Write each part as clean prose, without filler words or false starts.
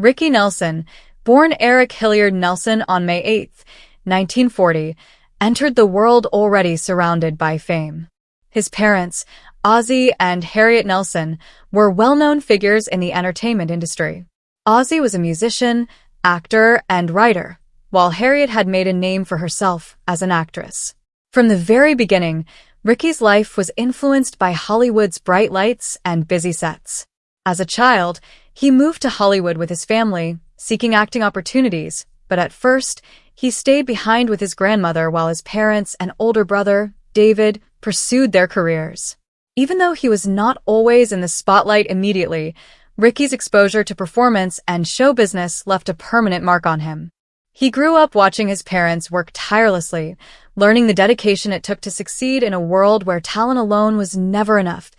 Ricky Nelson, born Eric Hilliard Nelson on May 8, 1940, entered the world already surrounded by fame. His parents, Ozzie and Harriet Nelson, were well-known figures in the entertainment industry. Ozzie was a musician, actor, and writer, while Harriet had made a name for herself as an actress. From the very beginning, Ricky's life was influenced by Hollywood's bright lights and busy sets. As a child, he moved to Hollywood with his family, seeking acting opportunities, but at first, he stayed behind with his grandmother while his parents and older brother, David, pursued their careers. Even though he was not always in the spotlight immediately, Ricky's exposure to performance and show business left a permanent mark on him. He grew up watching his parents work tirelessly, learning the dedication it took to succeed in a world where talent alone was never enough.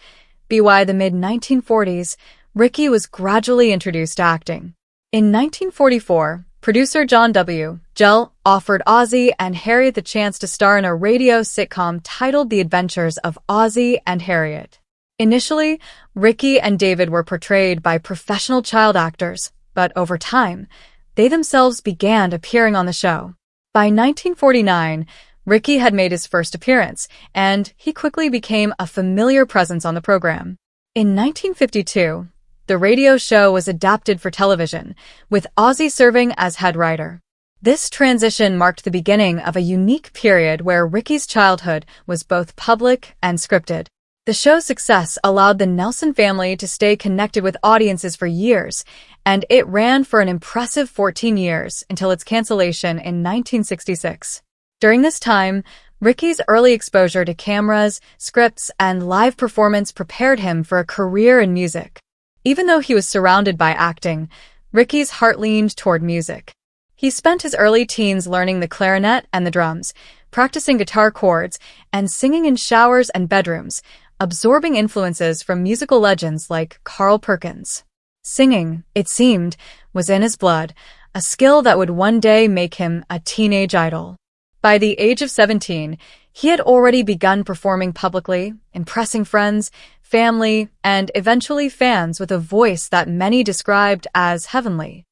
By the mid-1940s, Ricky was gradually introduced to acting. In 1944, producer John W. Gell offered Ozzie and Harriet the chance to star in a radio sitcom titled The Adventures of Ozzie and Harriet. Initially, Ricky and David were portrayed by professional child actors, but over time, they themselves began appearing on the show. By 1949, Ricky had made his first appearance, and he quickly became a familiar presence on the program. In 1952, the radio show was adapted for television, with Ozzie serving as head writer. This transition marked the beginning of a unique period where Ricky's childhood was both public and scripted. The show's success allowed the Nelson family to stay connected with audiences for years, and it ran for an impressive 14 years until its cancellation in 1966. During this time, Ricky's early exposure to cameras, scripts, and live performance prepared him for a career in music. Even though he was surrounded by acting, Ricky's heart leaned toward music. He spent his early teens learning the clarinet and the drums, practicing guitar chords, and singing in showers and bedrooms, absorbing influences from musical legends like Carl Perkins. Singing, it seemed, was in his blood, a skill that would one day make him a teenage idol. By the age of 17, he had already begun performing publicly, impressing friends, family, and eventually fans with a voice that many described as heavenly.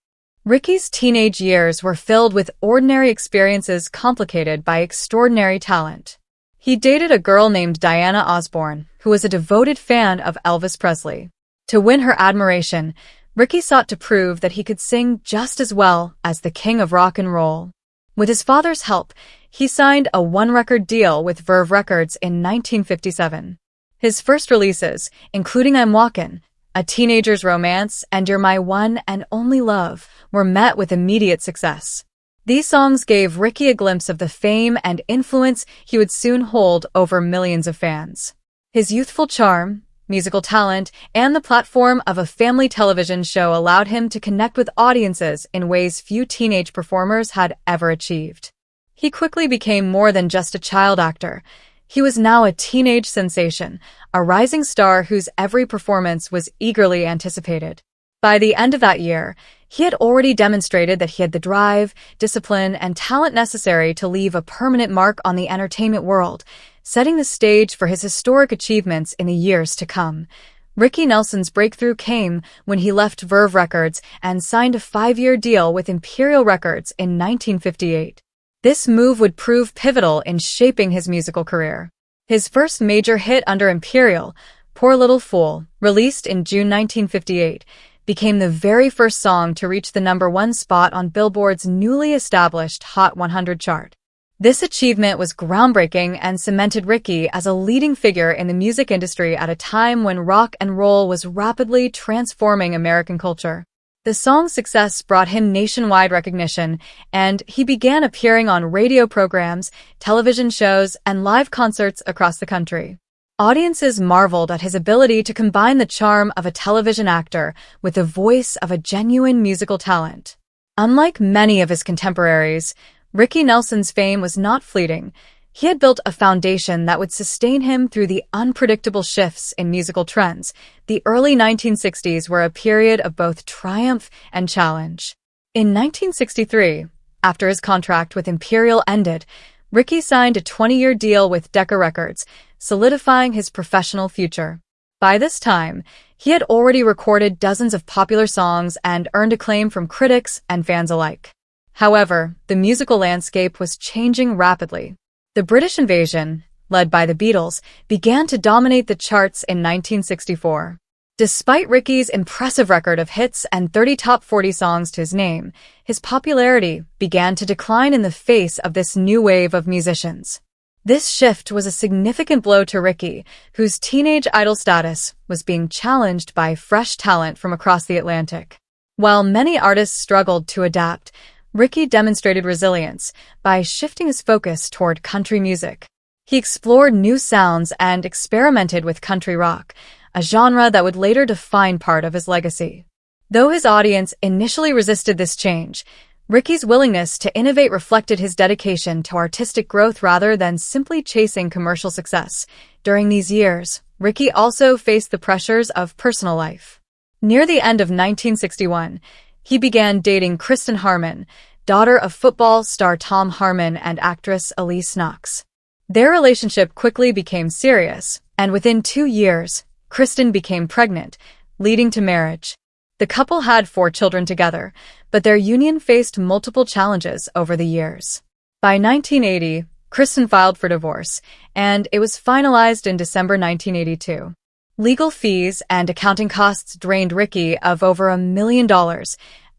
Ricky's teenage years were filled with ordinary experiences complicated by extraordinary talent. He dated a girl named Diana Osborne, who was a devoted fan of Elvis Presley. To win her admiration, Ricky sought to prove that he could sing just as well as the king of rock and roll. With his father's help, he signed a one-record deal with Verve Records in 1957. His first releases, including I'm Walkin', A Teenager's Romance, and You're My One and Only Love, were met with immediate success. These songs gave Ricky a glimpse of the fame and influence he would soon hold over millions of fans. His youthful charm, musical talent, and the platform of a family television show allowed him to connect with audiences in ways few teenage performers had ever achieved. He quickly became more than just a child actor. He was now a teenage sensation, a rising star whose every performance was eagerly anticipated. By the end of that year, he had already demonstrated that he had the drive, discipline, and talent necessary to leave a permanent mark on the entertainment world, setting the stage for his historic achievements in the years to come. Ricky Nelson's breakthrough came when he left Verve Records and signed a 5-year deal with Imperial Records in 1958. This move would prove pivotal in shaping his musical career. His first major hit under Imperial, Poor Little Fool, released in June 1958, became the very first song to reach the #1 spot on Billboard's newly established Hot 100 chart. This achievement was groundbreaking and cemented Ricky as a leading figure in the music industry at a time when rock and roll was rapidly transforming American culture. The song's success brought him nationwide recognition, and he began appearing on radio programs, television shows, and live concerts across the country. Audiences marveled at his ability to combine the charm of a television actor with the voice of a genuine musical talent. Unlike many of his contemporaries, Ricky Nelson's fame was not fleeting. He had built a foundation that would sustain him through the unpredictable shifts in musical trends. The early 1960s were a period of both triumph and challenge. In 1963, after his contract with Imperial ended, Ricky signed a 20-year deal with Decca Records, solidifying his professional future. By this time, he had already recorded dozens of popular songs and earned acclaim from critics and fans alike. However, the musical landscape was changing rapidly. The British invasion, led by the Beatles, began to dominate the charts in 1964. Despite Ricky's impressive record of hits and 30 top 40 songs to his name, his popularity began to decline in the face of this new wave of musicians. This shift was a significant blow to Ricky, whose teenage idol status was being challenged by fresh talent from across the Atlantic. While many artists struggled to adapt, Ricky demonstrated resilience by shifting his focus toward country music. He explored new sounds and experimented with country rock, a genre that would later define part of his legacy. Though his audience initially resisted this change, Ricky's willingness to innovate reflected his dedication to artistic growth rather than simply chasing commercial success. During these years, Ricky also faced the pressures of personal life. Near the end of 1961, he began dating Kristen Harmon, daughter of football star Tom Harmon and actress Elise Knox. Their relationship quickly became serious, and within 2 years, Kristen became pregnant, leading to marriage. The couple had 4 children together, but their union faced multiple challenges over the years. By 1980, Kristen filed for divorce, and it was finalized in December 1982. Legal fees and accounting costs drained Ricky of over $1 million,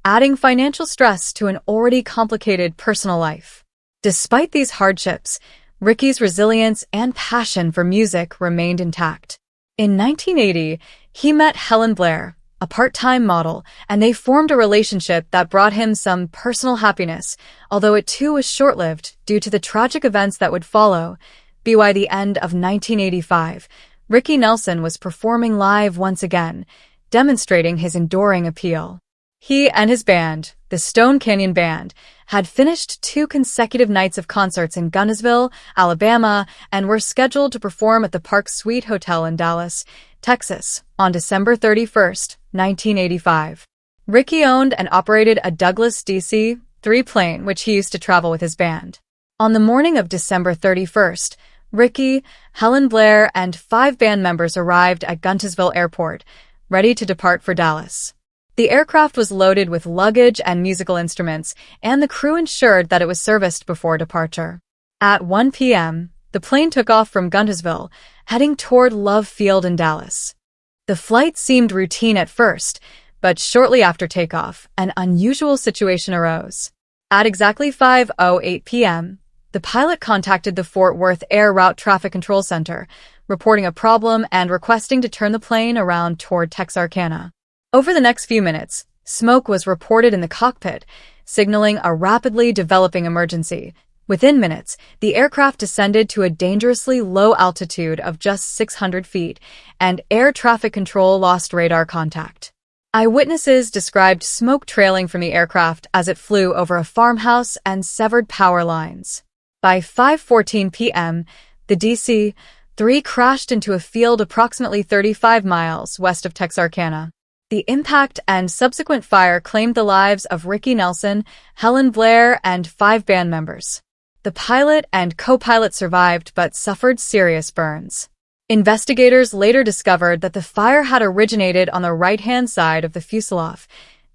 adding financial stress to an already complicated personal life. Despite these hardships, Ricky's resilience and passion for music remained intact. In 1980, he met Helen Blair, a part-time model, and they formed a relationship that brought him some personal happiness, although it too was short-lived due to the tragic events that would follow. By the end of 1985, Ricky Nelson was performing live once again, demonstrating his enduring appeal. He and his band, the Stone Canyon Band, had finished 2 consecutive nights of concerts in Guntersville, Alabama, and were scheduled to perform at the Park Suite Hotel in Dallas, Texas, on December 31, 1985. Ricky owned and operated a Douglas DC-3 plane which he used to travel with his band. On the morning of December 31st, Ricky, Helen Blair, and 5 band members arrived at Guntersville Airport, ready to depart for Dallas. The aircraft was loaded with luggage and musical instruments, and the crew ensured that it was serviced before departure. At 1 p.m., the plane took off from Guntersville, heading toward Love Field in Dallas. The flight seemed routine at first, but shortly after takeoff, an unusual situation arose. At exactly 5:08 p.m., the pilot contacted the Fort Worth Air Route Traffic Control Center, reporting a problem and requesting to turn the plane around toward Texarkana. Over the next few minutes, smoke was reported in the cockpit, signaling a rapidly developing emergency. Within minutes, the aircraft descended to a dangerously low altitude of just 600 feet, and air traffic control lost radar contact. Eyewitnesses described smoke trailing from the aircraft as it flew over a farmhouse and severed power lines. By 5:14 p.m., the DC-3 crashed into a field approximately 35 miles west of Texarkana. The impact and subsequent fire claimed the lives of Ricky Nelson, Helen Blair, and 5 band members. The pilot and co-pilot survived but suffered serious burns. Investigators later discovered that the fire had originated on the right-hand side of the fuselage,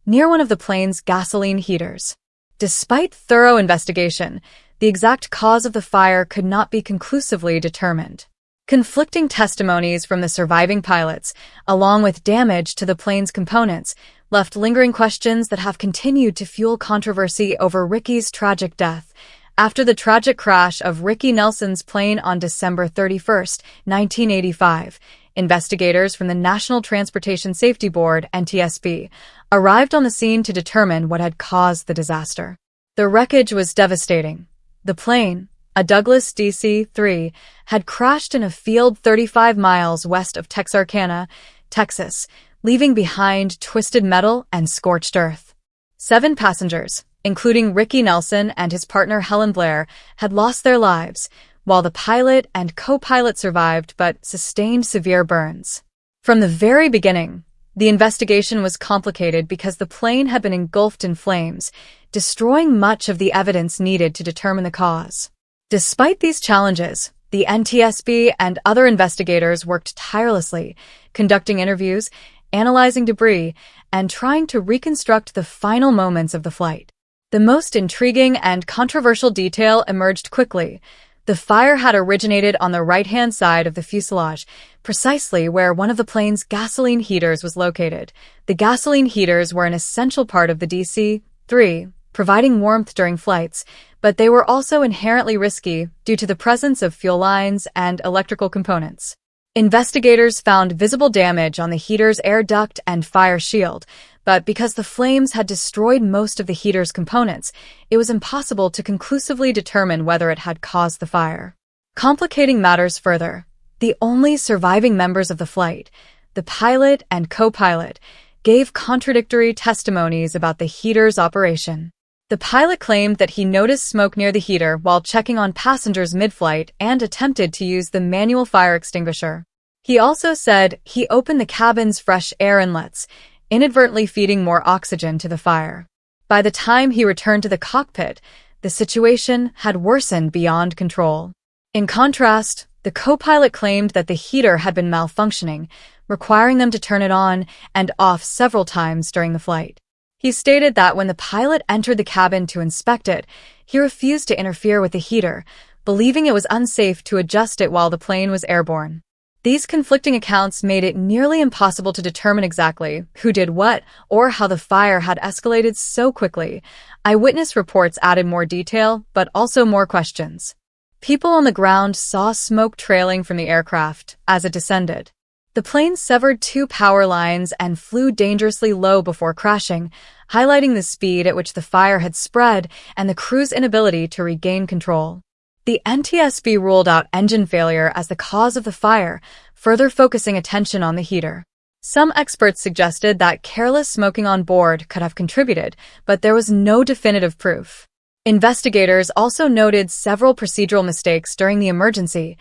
near one of the plane's gasoline heaters. Despite thorough investigation, the exact cause of the fire could not be conclusively determined. Conflicting testimonies from the surviving pilots, along with damage to the plane's components, left lingering questions that have continued to fuel controversy over Ricky's tragic death. After the tragic crash of Ricky Nelson's plane on December 31, 1985, investigators from the National Transportation Safety Board, NTSB, arrived on the scene to determine what had caused the disaster. The wreckage was devastating. The plane, a Douglas DC-3, had crashed in a field 35 miles west of Texarkana, Texas, leaving behind twisted metal and scorched earth. 7 passengers, including Ricky Nelson and his partner Helen Blair, had lost their lives, while the pilot and co-pilot survived but sustained severe burns. From the very beginning, the investigation was complicated because the plane had been engulfed in flames, destroying much of the evidence needed to determine the cause. Despite these challenges, The NTSB and other investigators worked tirelessly, conducting interviews, analyzing debris, and trying to reconstruct the final moments of the flight. The most intriguing and controversial detail emerged quickly. The fire had originated on the right-hand side of the fuselage, precisely where one of the plane's gasoline heaters was located. The gasoline heaters were an essential part of the DC-3, providing warmth during flights, but they were also inherently risky due to the presence of fuel lines and electrical components. Investigators found visible damage on the heater's air duct and fire shield, but because the flames had destroyed most of the heater's components, it was impossible to conclusively determine whether it had caused the fire. Complicating matters further, the only surviving members of the flight, the pilot and co-pilot, gave contradictory testimonies about the heater's operation. The pilot claimed that he noticed smoke near the heater while checking on passengers mid-flight and attempted to use the manual fire extinguisher. He also said he opened the cabin's fresh air inlets, inadvertently feeding more oxygen to the fire. By the time he returned to the cockpit, the situation had worsened beyond control. In contrast, the co-pilot claimed that the heater had been malfunctioning, requiring them to turn it on and off several times during the flight. He stated that when the pilot entered the cabin to inspect it, he refused to interfere with the heater, believing it was unsafe to adjust it while the plane was airborne. These conflicting accounts made it nearly impossible to determine exactly who did what or how the fire had escalated so quickly. Eyewitness reports added more detail, but also more questions. People on the ground saw smoke trailing from the aircraft as it descended. The plane severed two power lines and flew dangerously low before crashing, highlighting the speed at which the fire had spread and the crew's inability to regain control. The NTSB ruled out engine failure as the cause of the fire, further focusing attention on the heater. Some experts suggested that careless smoking on board could have contributed, but there was no definitive proof. Investigators also noted several procedural mistakes during the emergency.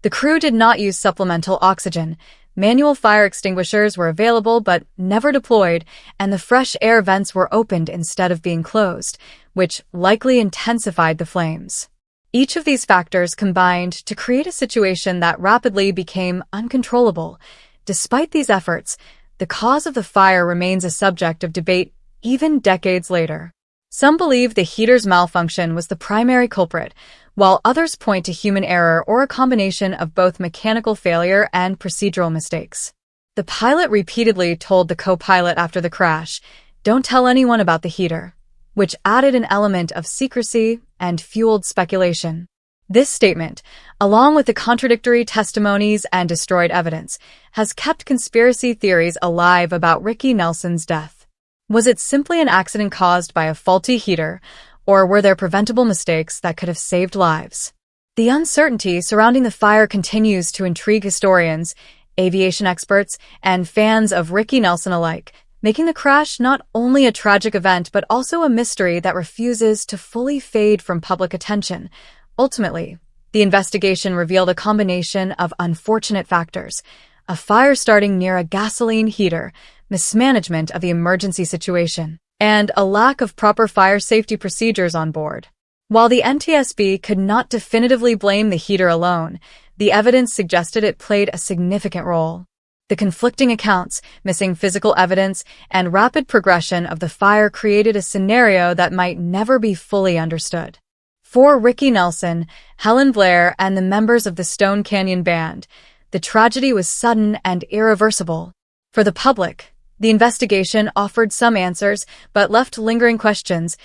The crew did not use supplemental oxygen. Manual fire extinguishers were available but never deployed, and the fresh air vents were opened instead of being closed, which likely intensified the flames. Each of these factors combined to create a situation that rapidly became uncontrollable. Despite these efforts, the cause of the fire remains a subject of debate even decades later. Some believe the heater's malfunction was the primary culprit, while others point to human error or a combination of both mechanical failure and procedural mistakes. The pilot repeatedly told the co-pilot after the crash, "Don't tell anyone about the heater," which added an element of secrecy and fueled speculation. This statement, along with the contradictory testimonies and destroyed evidence, has kept conspiracy theories alive about Ricky Nelson's death. Was it simply an accident caused by a faulty heater, or were there preventable mistakes that could have saved lives? The uncertainty surrounding the fire continues to intrigue historians, aviation experts, and fans of Ricky Nelson alike, making the crash not only a tragic event but also a mystery that refuses to fully fade from public attention. Ultimately, the investigation revealed a combination of unfortunate factors: a fire starting near a gasoline heater, mismanagement of the emergency situation, and a lack of proper fire safety procedures on board. While the NTSB could not definitively blame the heater alone, the evidence suggested it played a significant role. The conflicting accounts, missing physical evidence, and rapid progression of the fire created a scenario that might never be fully understood. For Ricky Nelson, Helen Blair, and the members of the Stone Canyon Band, the tragedy was sudden and irreversible. For the public, the investigation offered some answers but left lingering questions,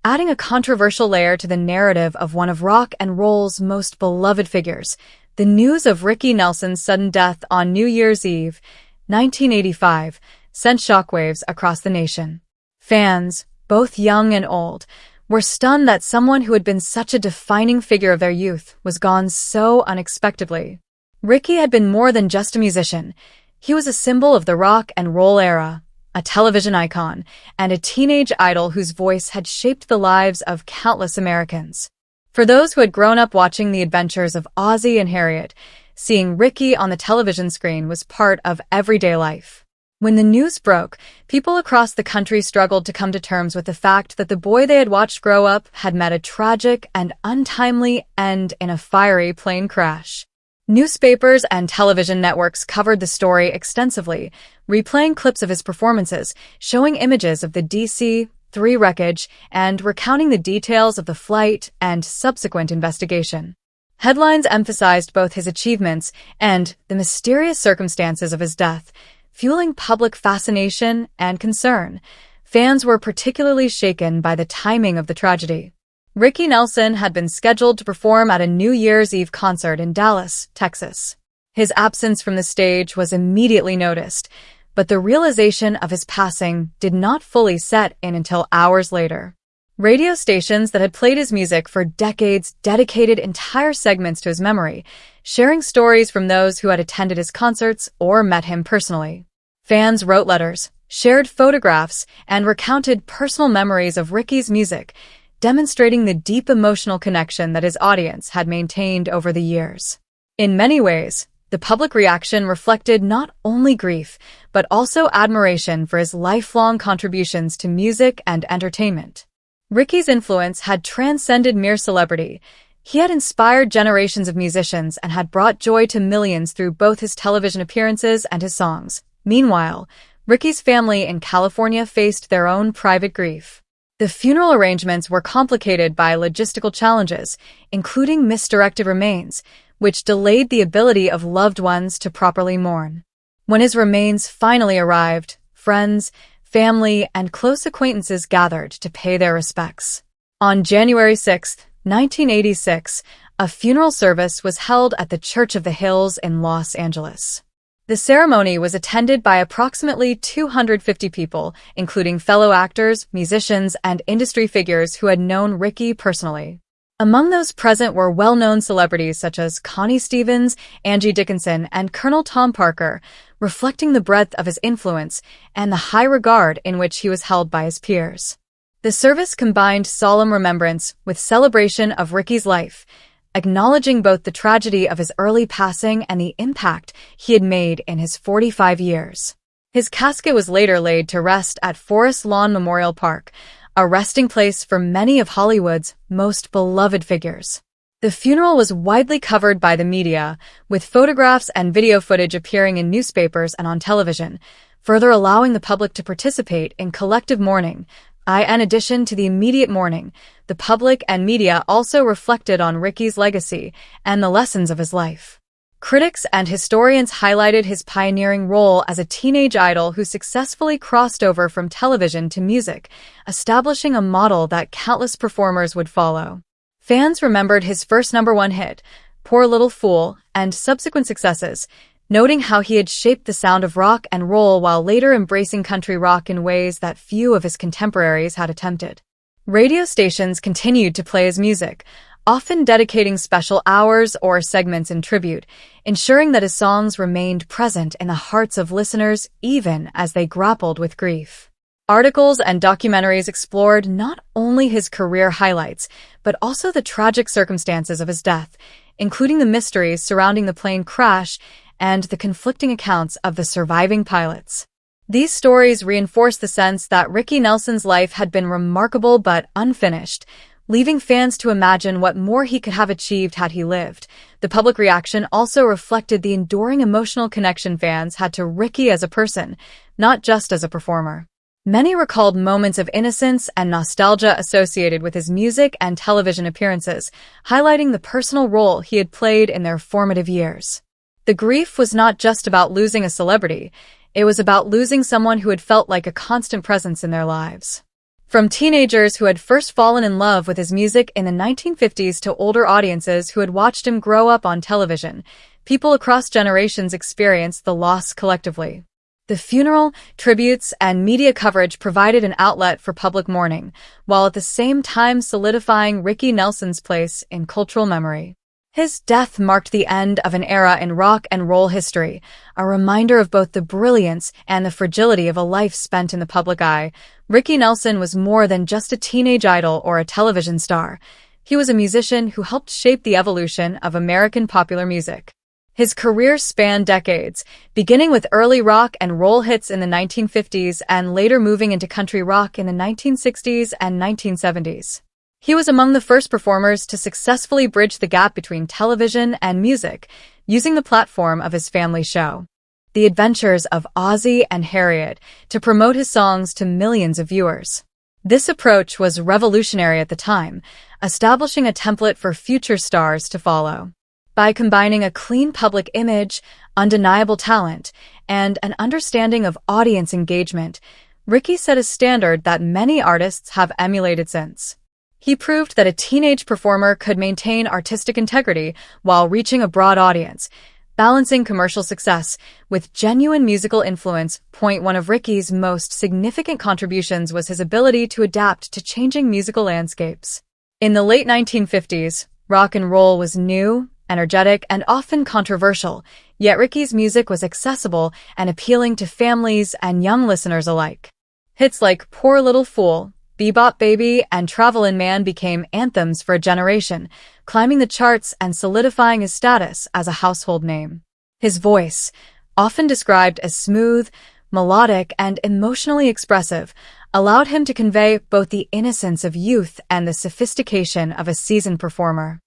adding a controversial layer to the narrative of one of rock and roll's most beloved figures. The news of Ricky Nelson's sudden death on New Year's Eve, 1985, sent shockwaves across the nation. Fans, both young and old, were stunned that someone who had been such a defining figure of their youth was gone so unexpectedly. Ricky had been more than just a musician. He was a symbol of the rock and roll era, a television icon, and a teenage idol whose voice had shaped the lives of countless Americans. For those who had grown up watching the adventures of Ozzie and Harriet, seeing Ricky on the television screen was part of everyday life. When the news broke, people across the country struggled to come to terms with the fact that the boy they had watched grow up had met a tragic and untimely end in a fiery plane crash. Newspapers and television networks covered the story extensively, replaying clips of his performances, showing images of the DC-3 wreckage, and recounting the details of the flight and subsequent investigation. Headlines emphasized both his achievements and the mysterious circumstances of his death, fueling public fascination and concern. Fans were particularly shaken by the timing of the tragedy. Ricky Nelson had been scheduled to perform at a New Year's Eve concert in Dallas, Texas. His absence from the stage was immediately noticed, but the realization of his passing did not fully set in until hours later. Radio stations that had played his music for decades dedicated entire segments to his memory, sharing stories from those who had attended his concerts or met him personally. Fans wrote letters, shared photographs, and recounted personal memories of Ricky's music, demonstrating the deep emotional connection that his audience had maintained over the years. In many ways, the public reaction reflected not only grief, but also admiration for his lifelong contributions to music and entertainment. Ricky's influence had transcended mere celebrity. He had inspired generations of musicians and had brought joy to millions through both his television appearances and his songs. Meanwhile, Ricky's family in California faced their own private grief. The funeral arrangements were complicated by logistical challenges, including misdirected remains, which delayed the ability of loved ones to properly mourn. When his remains finally arrived, friends, family, and close acquaintances gathered to pay their respects. On January 6, 1986, a funeral service was held at the Church of the Hills in Los Angeles. The ceremony was attended by approximately 250 people, including fellow actors, musicians, and industry figures who had known Ricky personally. Among those present were well-known celebrities such as Connie Stevens, Angie Dickinson, and Colonel Tom Parker, reflecting the breadth of his influence and the high regard in which he was held by his peers. The service combined solemn remembrance with celebration of Ricky's life, acknowledging both the tragedy of his early passing and the impact he had made in his 45 years. His casket was later laid to rest at Forest Lawn Memorial Park, a resting place for many of Hollywood's most beloved figures. The funeral was widely covered by the media, with photographs and video footage appearing in newspapers and on television, further allowing the public to participate in collective mourning. In addition to the immediate mourning, the public and media also reflected on Ricky's legacy and the lessons of his life. Critics and historians highlighted his pioneering role as a teenage idol who successfully crossed over from television to music, establishing a model that countless performers would follow. Fans remembered his first #1 hit, Poor Little Fool, and subsequent successes, noting how he had shaped the sound of rock and roll while later embracing country rock in ways that few of his contemporaries had attempted. Radio stations continued to play his music, often dedicating special hours or segments in tribute, ensuring that his songs remained present in the hearts of listeners even as they grappled with grief. Articles and documentaries explored not only his career highlights, but also the tragic circumstances of his death, including the mysteries surrounding the plane crash and the conflicting accounts of the surviving pilots. These stories reinforce the sense that Ricky Nelson's life had been remarkable but unfinished, leaving fans to imagine what more he could have achieved had he lived. The public reaction also reflected the enduring emotional connection fans had to Ricky as a person, not just as a performer. Many recalled moments of innocence and nostalgia associated with his music and television appearances, highlighting the personal role he had played in their formative years. The grief was not just about losing a celebrity, it was about losing someone who had felt like a constant presence in their lives. From teenagers who had first fallen in love with his music in the 1950s to older audiences who had watched him grow up on television, people across generations experienced the loss collectively. The funeral, tributes, and media coverage provided an outlet for public mourning, while at the same time solidifying Ricky Nelson's place in cultural memory. His death marked the end of an era in rock and roll history, a reminder of both the brilliance and the fragility of a life spent in the public eye. Ricky Nelson was more than just a teenage idol or a television star. He was a musician who helped shape the evolution of American popular music. His career spanned decades, beginning with early rock and roll hits in the 1950s and later moving into country rock in the 1960s and 1970s. He was among the first performers to successfully bridge the gap between television and music, using the platform of his family show, The Adventures of Ozzie and Harriet, to promote his songs to millions of viewers. This approach was revolutionary at the time, establishing a template for future stars to follow. By combining a clean public image, undeniable talent, and an understanding of audience engagement, Ricky set a standard that many artists have emulated since. He proved that a teenage performer could maintain artistic integrity while reaching a broad audience, balancing commercial success with genuine musical influence. One of Ricky's most significant contributions was his ability to adapt to changing musical landscapes. In the late 1950s, rock and roll was new, energetic, and often controversial, yet Ricky's music was accessible and appealing to families and young listeners alike. Hits like Poor Little Fool, Bebop Baby, and Travelin' Man became anthems for a generation, climbing the charts and solidifying his status as a household name. His voice, often described as smooth, melodic, and emotionally expressive, allowed him to convey both the innocence of youth and the sophistication of a seasoned performer.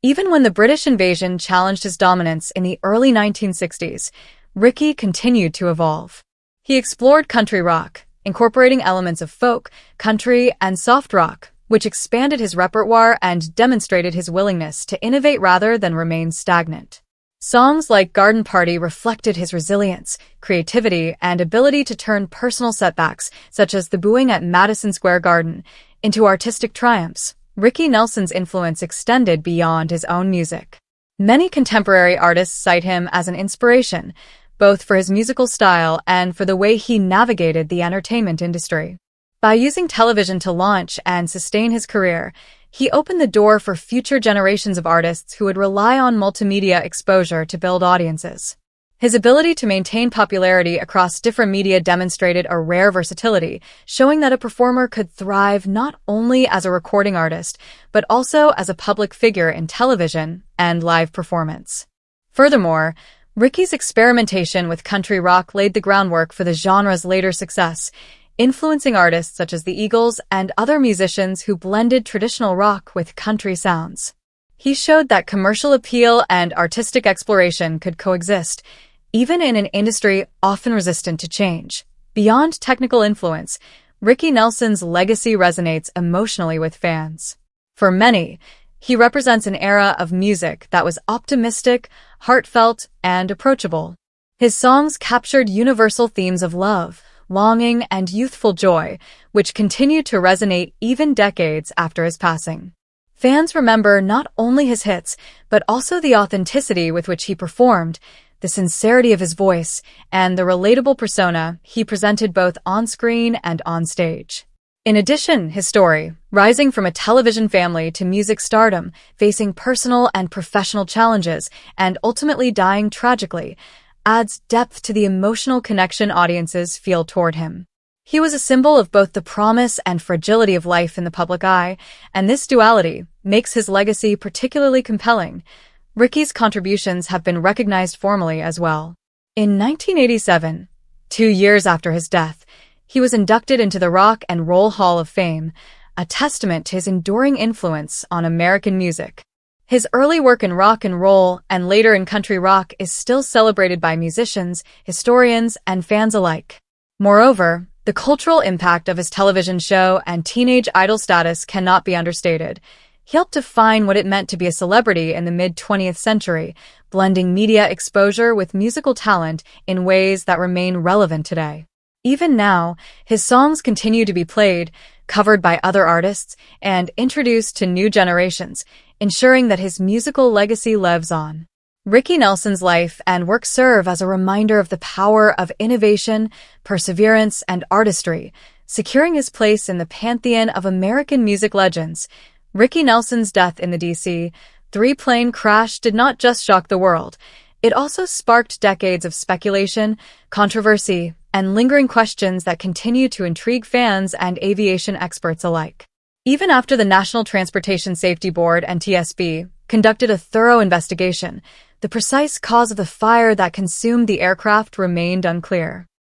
Even when the British invasion challenged his dominance in the early 1960s, Ricky continued to evolve. He explored country rock, incorporating elements of folk, country, and soft rock, which expanded his repertoire and demonstrated his willingness to innovate rather than remain stagnant. Songs like Garden Party reflected his resilience, creativity, and ability to turn personal setbacks, such as the booing at Madison Square Garden, into artistic triumphs. Ricky Nelson's influence extended beyond his own music. Many contemporary artists cite him as an inspiration, both for his musical style and for the way he navigated the entertainment industry. By using television to launch and sustain his career, he opened the door for future generations of artists who would rely on multimedia exposure to build audiences. His ability to maintain popularity across different media demonstrated a rare versatility, showing that a performer could thrive not only as a recording artist, but also as a public figure in television and live performance. Furthermore, Ricky's experimentation with country rock laid the groundwork for the genre's later success, influencing artists such as the Eagles and other musicians who blended traditional rock with country sounds. He showed that commercial appeal and artistic exploration could coexist, even in an industry often resistant to change. Beyond technical influence, Ricky Nelson's legacy resonates emotionally with fans. For many, he represents an era of music that was optimistic, heartfelt, and approachable. His songs captured universal themes of love, longing, and youthful joy, which continue to resonate even decades after his passing. Fans remember not only his hits, but also the authenticity with which he performed, the sincerity of his voice, and the relatable persona he presented both on-screen and on-stage. In addition, his story, rising from a television family to music stardom, facing personal and professional challenges, and ultimately dying tragically, adds depth to the emotional connection audiences feel toward him. He was a symbol of both the promise and fragility of life in the public eye, and this duality makes his legacy particularly compelling. Ricky's contributions have been recognized formally as well. In 1987, 2 years after his death, he was inducted into the Rock and Roll Hall of Fame, a testament to his enduring influence on American music. His early work in rock and roll and later in country rock is still celebrated by musicians, historians, and fans alike. Moreover, the cultural impact of his television show and teenage idol status cannot be understated. He helped define what it meant to be a celebrity in the mid-20th century, blending media exposure with musical talent in ways that remain relevant today. Even now, his songs continue to be played, covered by other artists, and introduced to new generations, ensuring that his musical legacy lives on. Ricky Nelson's life and work serve as a reminder of the power of innovation, perseverance, and artistry, securing his place in the pantheon of American music legends. Ricky Nelson's death in the DC-3 plane crash did not just shock the world. It also sparked decades of speculation, controversy, and lingering questions that continue to intrigue fans and aviation experts alike. Even after the National Transportation Safety Board (NTSB) conducted a thorough investigation. The precise cause of the fire that consumed the aircraft remained unclear.